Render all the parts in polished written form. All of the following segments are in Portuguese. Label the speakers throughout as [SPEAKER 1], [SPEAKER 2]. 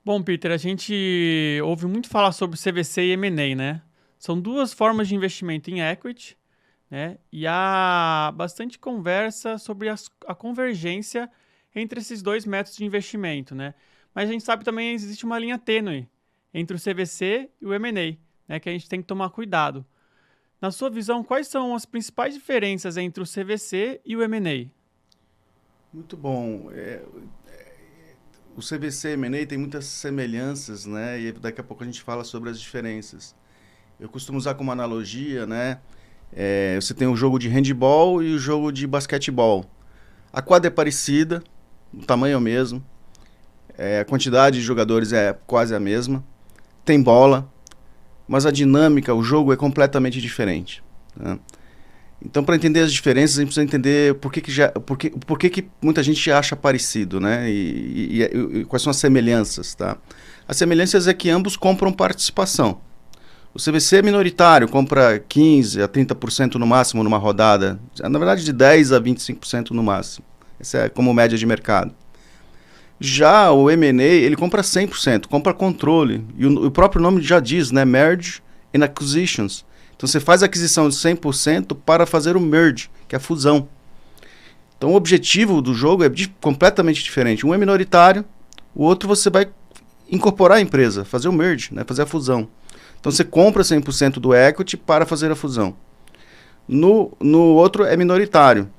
[SPEAKER 1] Bom, Peter, a gente ouve muito falar sobre CVC e M&A, né? São duas formas de investimento em equity, né? E há bastante conversa sobre a convergência entre esses dois métodos de investimento, né? Mas a gente sabe também que existe uma linha tênue entre o CVC e o M&A, né? Que a gente tem que tomar cuidado. Na sua visão, quais são as principais diferenças entre o CVC e o M&A?
[SPEAKER 2] Muito bom. O CVC e M&A tem muitas semelhanças, né? E daqui a pouco a gente fala sobre as diferenças. Eu costumo usar como analogia, né? Você tem o jogo de handball e o jogo de basquetebol. A quadra é parecida, o tamanho é o mesmo, a quantidade de jogadores é quase a mesma, tem bola, mas a dinâmica, o jogo é completamente diferente, né? Então, para entender as diferenças, a gente precisa entender por que muita gente acha parecido, né? E quais são as semelhanças, tá? As semelhanças é que ambos compram participação. O CVC é minoritário, compra 15% a 30% no máximo numa rodada. Na verdade, de 10% a 25% no máximo. Essa é como média de mercado. Já o M&A, ele compra 100%, compra controle. E o próprio nome já diz, né? Merge and Acquisitions. Então você faz a aquisição de 100% para fazer o merge, que é a fusão. Então o objetivo do jogo é completamente diferente. Um é minoritário, o outro você vai incorporar a empresa, fazer o merge, né, fazer a fusão. Então você compra 100% do equity para fazer a fusão. No outro é minoritário.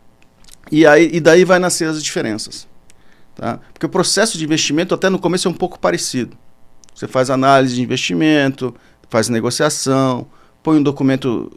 [SPEAKER 2] E daí vai nascer as diferenças. Tá? Porque o processo de investimento até no começo é um pouco parecido. Você faz análise de investimento, faz negociação, põe um documento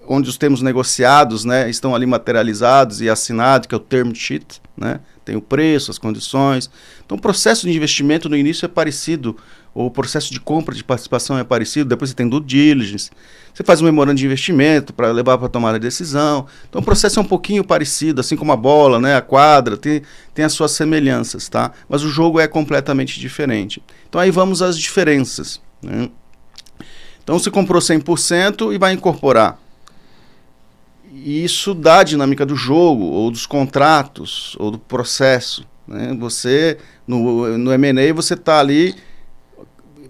[SPEAKER 2] onde os termos negociados, né, estão ali materializados e assinados, que é o term sheet, né? Tem o preço, as condições. Então o processo de investimento no início é parecido, o processo de compra de participação é parecido, depois você tem due diligence, você faz um memorando de investimento para levar para tomar a decisão. Então o processo é um pouquinho parecido, assim como a bola, né, a quadra, tem as suas semelhanças, tá? Mas o jogo é completamente diferente. Então aí vamos às diferenças, né? Então você comprou 100% e vai incorporar. E isso dá a dinâmica do jogo, ou dos contratos, ou do processo, né? Você, no M&A, você está ali,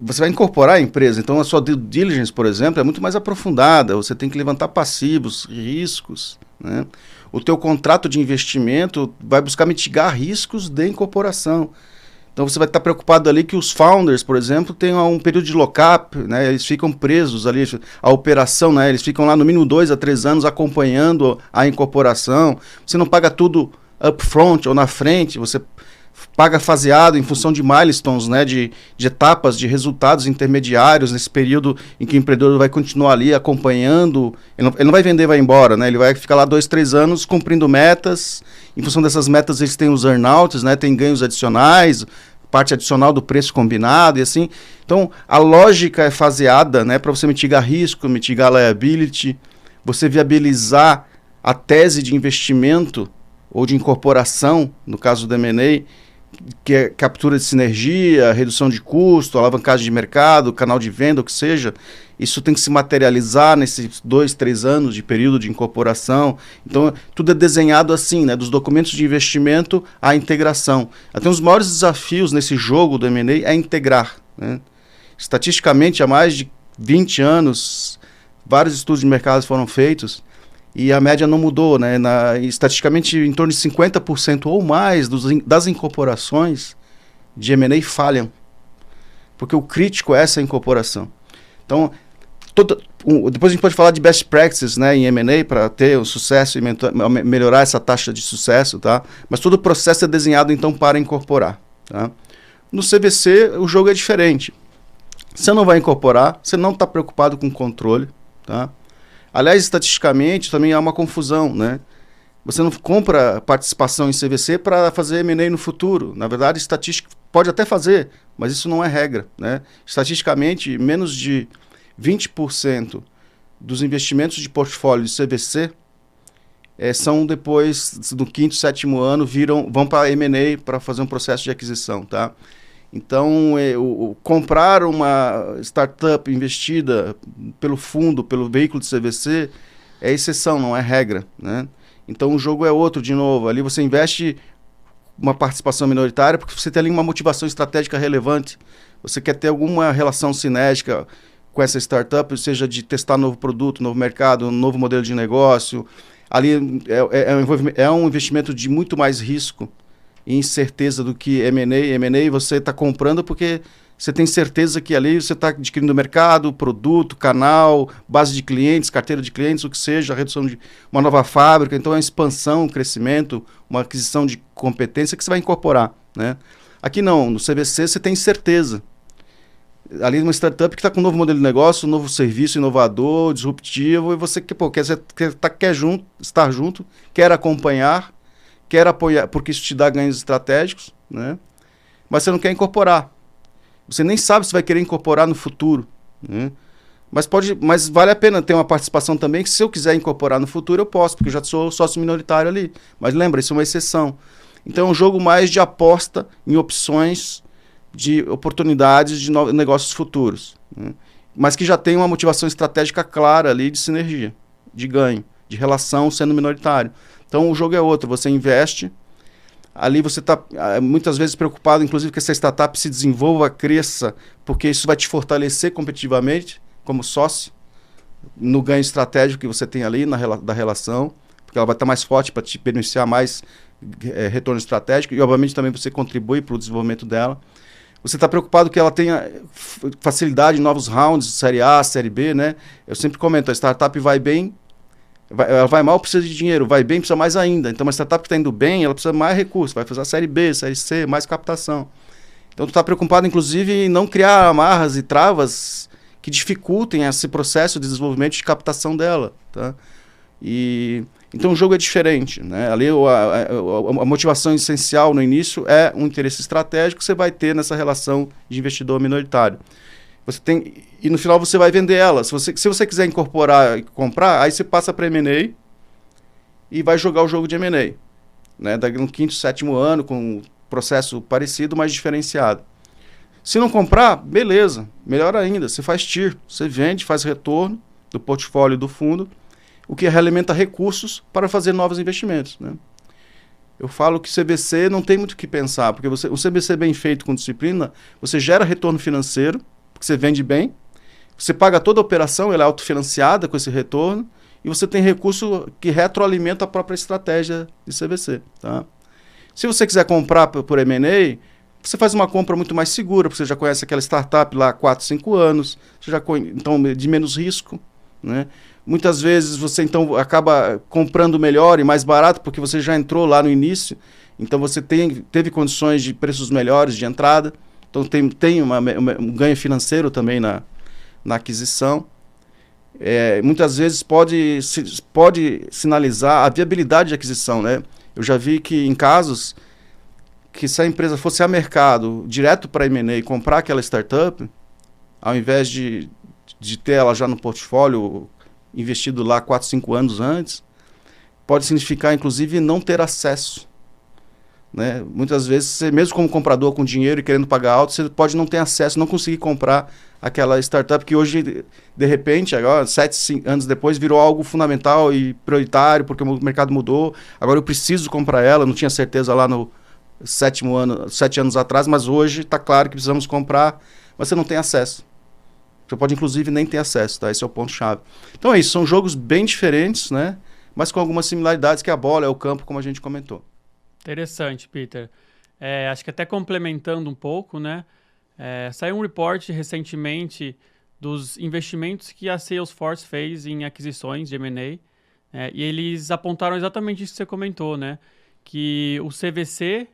[SPEAKER 2] você vai incorporar a empresa. Então a sua due diligence, por exemplo, é muito mais aprofundada. Você tem que levantar passivos, riscos, né? O teu contrato de investimento vai buscar mitigar riscos de incorporação. Então você vai estar preocupado ali que os founders, por exemplo, tenham um período de lock-up, né? Eles ficam presos ali, a operação, né? Eles ficam lá no mínimo 2 a 3 anos acompanhando a incorporação. Você não paga tudo upfront ou na frente, você paga faseado em função de milestones, né? De etapas, de resultados intermediários nesse período em que o empreendedor vai continuar ali acompanhando. Ele não vai vender e vai embora, né? Ele vai ficar lá 2, 3 anos cumprindo metas. Em função dessas metas, eles têm os earnouts, né? Tem ganhos adicionais, parte adicional do preço combinado e assim. Então, a lógica é faseada, né? Para você mitigar risco, mitigar liability, você viabilizar a tese de investimento ou de incorporação, no caso do M&A, que é captura de sinergia, redução de custo, alavancagem de mercado, canal de venda, o que seja. Isso tem que se materializar nesses 2, 3 anos de período de incorporação. Então, tudo é desenhado assim, né? Dos documentos de investimento à integração. Até um dos maiores desafios nesse jogo do M&A é integrar, né? Estatisticamente, há mais de 20 anos, vários estudos de mercado foram feitos e a média não mudou, né? Estatisticamente, em torno de 50% ou mais das incorporações de M&A falham, porque o crítico é essa incorporação. Então, depois a gente pode falar de best practices, né, em M&A para ter o sucesso e melhorar essa taxa de sucesso, tá? Mas todo o processo é desenhado, então, para incorporar, tá? No CVC, o jogo é diferente. Você não vai incorporar, você não está preocupado com controle, tá? Aliás, estatisticamente, também há uma confusão, né? Você não compra participação em CVC para fazer M&A no futuro. Na verdade, estatística pode até fazer, mas isso não é regra, né? Estatisticamente, menos de 20% dos investimentos de portfólio de CVC são depois do quinto, sétimo ano, vão para M&A para fazer um processo de aquisição, tá? Então, comprar uma startup investida pelo fundo, pelo veículo de CVC, é exceção, não é regra, né? Então, o jogo é outro, de novo. Ali você investe uma participação minoritária porque você tem ali uma motivação estratégica relevante. Você quer ter alguma relação cinética com essa startup, seja de testar novo produto, novo mercado, um novo modelo de negócio. Ali é um investimento de muito mais risco e incerteza do que M&A. M&A você está comprando porque você tem certeza que ali você está adquirindo mercado, produto, canal, base de clientes, carteira de clientes, o que seja, a redução de uma nova fábrica. Então é uma expansão, um crescimento, uma aquisição de competência que você vai incorporar, né? Aqui não, no CVC você tem certeza. Ali uma startup que está com um novo modelo de negócio, um novo serviço inovador, disruptivo, e você quer estar junto, quer acompanhar, quer apoiar, porque isso te dá ganhos estratégicos, né? Mas você não quer incorporar. Você nem sabe se vai querer incorporar no futuro, né? Mas vale a pena ter uma participação também, que se eu quiser incorporar no futuro, eu posso, porque eu já sou sócio minoritário ali. Mas lembra, isso é uma exceção. Então é um jogo mais de aposta em opções de oportunidades de negócios futuros, né? Mas que já tem uma motivação estratégica clara ali de sinergia, de ganho, de relação sendo minoritário. Então o jogo é outro, você investe, ali você está muitas vezes preocupado, inclusive, que essa startup se desenvolva, cresça, porque isso vai te fortalecer competitivamente como sócio, no ganho estratégico que você tem ali da relação, porque ela vai estar mais forte para te beneficiar mais retorno estratégico, e obviamente também você contribui para o desenvolvimento dela. Você está preocupado que ela tenha facilidade em novos rounds, série A, série B, né? Eu sempre comento, a startup vai bem, ela vai mal, precisa de dinheiro, vai bem, precisa mais ainda. Então, uma startup que está indo bem, ela precisa mais recursos, vai fazer a série B, série C, mais captação. Então, tu está preocupado, inclusive, em não criar amarras e travas que dificultem esse processo de desenvolvimento de captação dela, tá? Então o jogo é diferente, né? Ali a motivação essencial no início é um interesse estratégico que você vai ter nessa relação de investidor minoritário. E no final você vai vender ela. Se você quiser incorporar e comprar, aí você passa para M&A e vai jogar o jogo de M&A, né? Daqui no quinto, sétimo ano, com um processo parecido, mas diferenciado. Se não comprar, beleza, melhor ainda, você faz TIR, você vende, faz retorno do portfólio do fundo, o que realimenta recursos para fazer novos investimentos, né? Eu falo que CVC não tem muito o que pensar, porque o CVC bem feito com disciplina, você gera retorno financeiro, porque você vende bem, você paga toda a operação, ela é autofinanciada com esse retorno, e você tem recurso que retroalimenta a própria estratégia de CVC, tá? Se você quiser comprar por M&A, você faz uma compra muito mais segura, porque você já conhece aquela startup lá há 4, 5 anos, então de menos risco, né? Muitas vezes você então acaba comprando melhor e mais barato porque você já entrou lá no início, então você teve condições de preços melhores de entrada, então tem um ganho financeiro também na aquisição. Muitas vezes pode sinalizar a viabilidade de aquisição, né? Eu já vi que em casos que se a empresa fosse a mercado direto para a M&A e comprar aquela startup, ao invés de ter ela já no portfólio investido lá 4, 5 anos antes, pode significar, inclusive, não ter acesso, né? Muitas vezes, você, mesmo como comprador com dinheiro e querendo pagar alto, você pode não ter acesso, não conseguir comprar aquela startup que hoje, de repente, agora, 7 anos depois, virou algo fundamental e prioritário, porque o mercado mudou, agora eu preciso comprar ela, não tinha certeza lá no 7 anos atrás, mas hoje está claro que precisamos comprar, mas você não tem acesso. Você pode, inclusive, nem ter acesso, tá? Esse é o ponto-chave. Então é isso, são jogos bem diferentes, né? Mas com algumas similaridades, que a bola é o campo, como a gente comentou.
[SPEAKER 1] Interessante, Peter. Acho que até complementando um pouco, né? Saiu um report recentemente dos investimentos que a Salesforce fez em aquisições de M&A, e eles apontaram exatamente isso que você comentou, né? Que o CVC,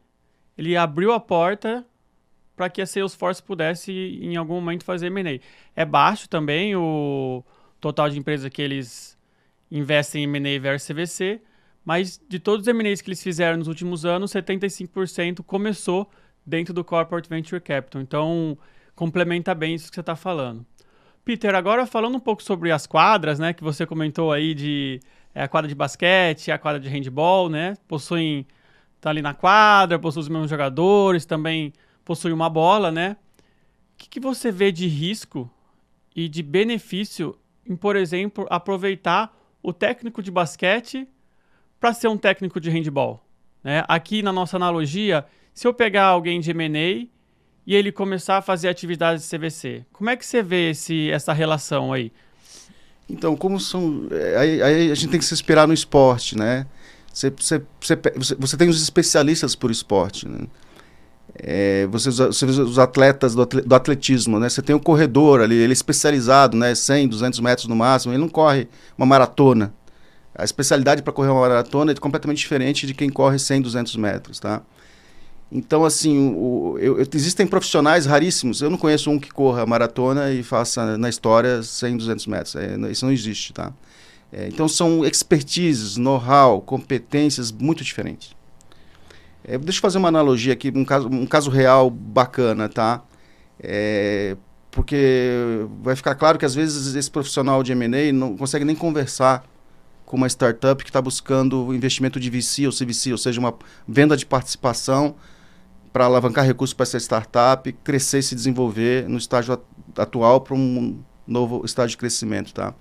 [SPEAKER 1] ele abriu a porta para que a Salesforce pudesse, em algum momento, fazer M&A. É baixo também o total de empresas que eles investem em M&A versus CVC, mas de todos os M&As que eles fizeram nos últimos anos, 75% começou dentro do Corporate Venture Capital. Então, complementa bem isso que você está falando. Peter, agora falando um pouco sobre as quadras, né, que você comentou aí de a quadra de basquete, a quadra de handball, né, tá ali na quadra, possuem os mesmos jogadores, também possui uma bola, né? O que você vê de risco e de benefício em, por exemplo, aproveitar o técnico de basquete para ser um técnico de handball? né? Aqui na nossa analogia, se eu pegar alguém de M&A e ele começar a fazer atividades de CVC, como é que você vê essa relação aí?
[SPEAKER 2] Então, como são... Aí a gente tem que se inspirar no esporte, né? Você tem os especialistas por esporte, né? Você vê os atletas do atletismo, né? Você tem o corredor ali, ele é especializado, né? 100, 200 metros no máximo, ele não corre uma maratona. A especialidade para correr uma maratona é completamente diferente de quem corre 100, 200 metros, tá? Então, assim, existem profissionais raríssimos. Eu não conheço um que corra maratona e faça na história 100, 200 metros. Isso não existe, tá? Então, são expertises, know-how, competências muito diferentes. Deixa eu fazer uma analogia aqui, um caso real bacana, tá? Porque vai ficar claro que, às vezes, esse profissional de M&A não consegue nem conversar com uma startup que está buscando investimento de VC ou CVC, ou seja, uma venda de participação para alavancar recursos para essa startup, crescer e se desenvolver no estágio atual para um novo estágio de crescimento, tá?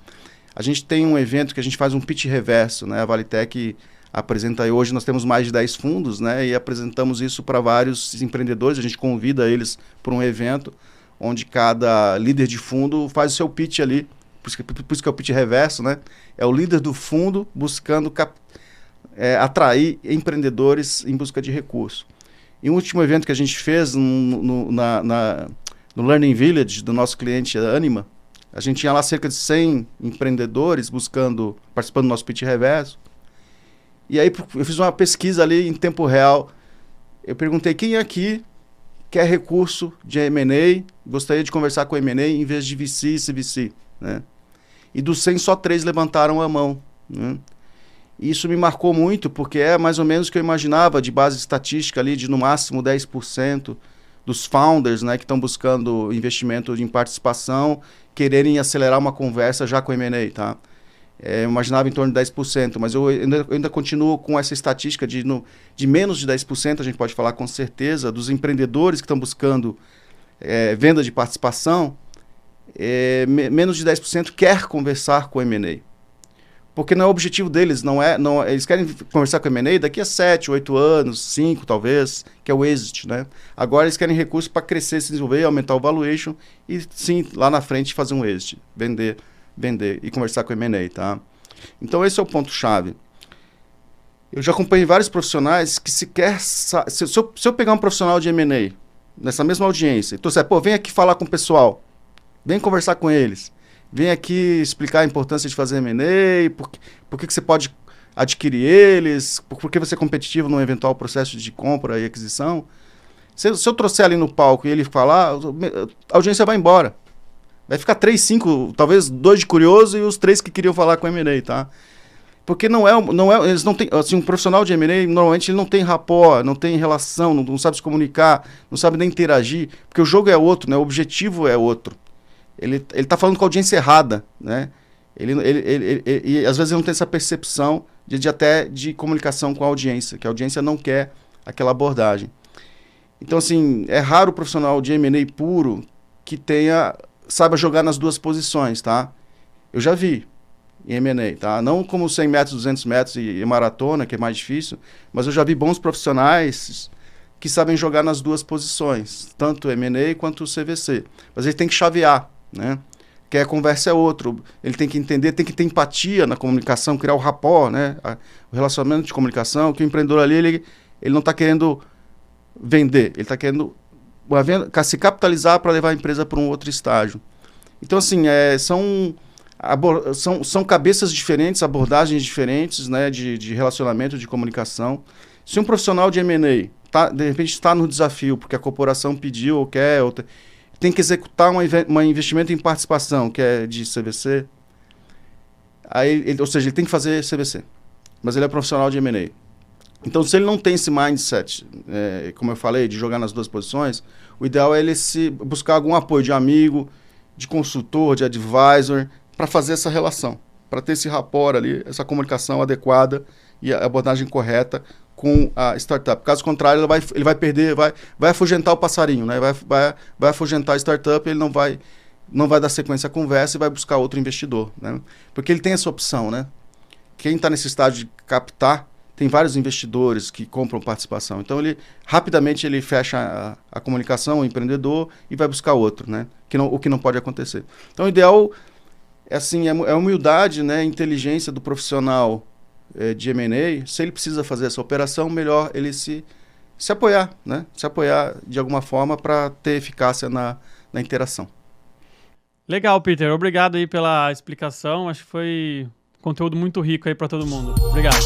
[SPEAKER 2] A gente tem um evento que a gente faz um pitch reverso, né? A Valitec apresenta aí, hoje nós temos mais de 10 fundos, né? E apresentamos isso para vários empreendedores, a gente convida eles para um evento onde cada líder de fundo faz o seu pitch ali, por isso que é o pitch reverso, né? É o líder do fundo buscando atrair empreendedores em busca de recurso. E um último evento que a gente fez no Learning Village do nosso cliente Anima, a gente tinha lá cerca de 100 empreendedores participando do nosso pitch reverso. E aí eu fiz uma pesquisa ali em tempo real. Eu perguntei quem aqui quer recurso de M&A, gostaria de conversar com M&A em vez de VC e CVC, né? E dos 100, só 3 levantaram a mão, né? E isso me marcou muito, porque é mais ou menos o que eu imaginava de base estatística ali, de no máximo 10% dos founders, né, que estão buscando investimento em participação, quererem acelerar uma conversa já com M&A, tá? Eu imaginava em torno de 10%, mas eu ainda continuo com essa estatística de menos de 10%, a gente pode falar com certeza, dos empreendedores que estão buscando venda de participação, menos de 10% quer conversar com M&A. Porque não é o objetivo deles, eles querem conversar com a M&A daqui a 7, 8 anos, 5 talvez, que é o exit, né? Agora eles querem recursos para crescer, se desenvolver, aumentar o valuation e sim, lá na frente fazer um exit, vender e conversar com a M&A, tá? Então esse é o ponto-chave. Eu já acompanhei vários profissionais que se eu pegar um profissional de M&A nessa mesma audiência, então vem aqui falar com o pessoal, vem conversar com eles, vem aqui explicar a importância de fazer M&A, por que você pode adquirir eles, por que você é competitivo num eventual processo de compra e aquisição. Se eu trouxer ali no palco e ele falar, a audiência vai embora. Vai ficar 3, 5, talvez 2 de curioso e os 3 que queriam falar com M&A, tá? Porque eles não têm, assim, um profissional de M&A, normalmente ele não tem rapport, não tem relação, não sabe se comunicar, não sabe nem interagir, porque o jogo é outro, né? O objetivo é outro. Ele está falando com a audiência errada, né? E às vezes ele não tem essa percepção até de comunicação com a audiência, que a audiência não quer aquela abordagem. Então, assim, é raro o profissional de M&A puro que saiba jogar nas duas posições, tá? Eu já vi em M&A, tá? Não como 100 metros, 200 metros e maratona, que é mais difícil, mas eu já vi bons profissionais que sabem jogar nas duas posições, tanto o M&A quanto o CVC. Mas ele tem que chavear, né? Que a conversa é outro. Ele tem que entender, tem que ter empatia na comunicação, criar o rapport, né? O relacionamento de comunicação, que o empreendedor ali, ele não está querendo vender, ele está querendo se capitalizar para levar a empresa para um outro estágio. Então, assim, são cabeças diferentes, abordagens diferentes, né, de relacionamento, de comunicação. Se um profissional de M&A, de repente, está no desafio, porque a corporação pediu ou quer, tem que executar um investimento em participação, que é de CVC, ou seja, ele tem que fazer CVC, mas ele é profissional de M&A. Então, se ele não tem esse mindset, como eu falei, de jogar nas duas posições, o ideal é ele buscar algum apoio de amigo, de consultor, de advisor, para fazer essa relação, para ter esse rapport ali, essa comunicação adequada e a abordagem correta com a startup. Caso contrário, ele vai perder, vai afugentar o passarinho, né? Vai afugentar a startup, ele não vai dar sequência à conversa e vai buscar outro investidor, né? Porque ele tem essa opção, né? Quem está nesse estágio de captar tem vários investidores que compram participação. Então, rapidamente ele fecha a comunicação, o empreendedor, e vai buscar outro, né? O que não pode acontecer. Então, o ideal é assim, é humildade, né? Inteligência do profissional de M&A. Se ele precisa fazer essa operação, melhor ele se apoiar, né? Se apoiar de alguma forma para ter eficácia na interação.
[SPEAKER 1] Legal, Peter. Obrigado aí pela explicação. Acho que foi conteúdo muito rico aí para todo mundo. Obrigado.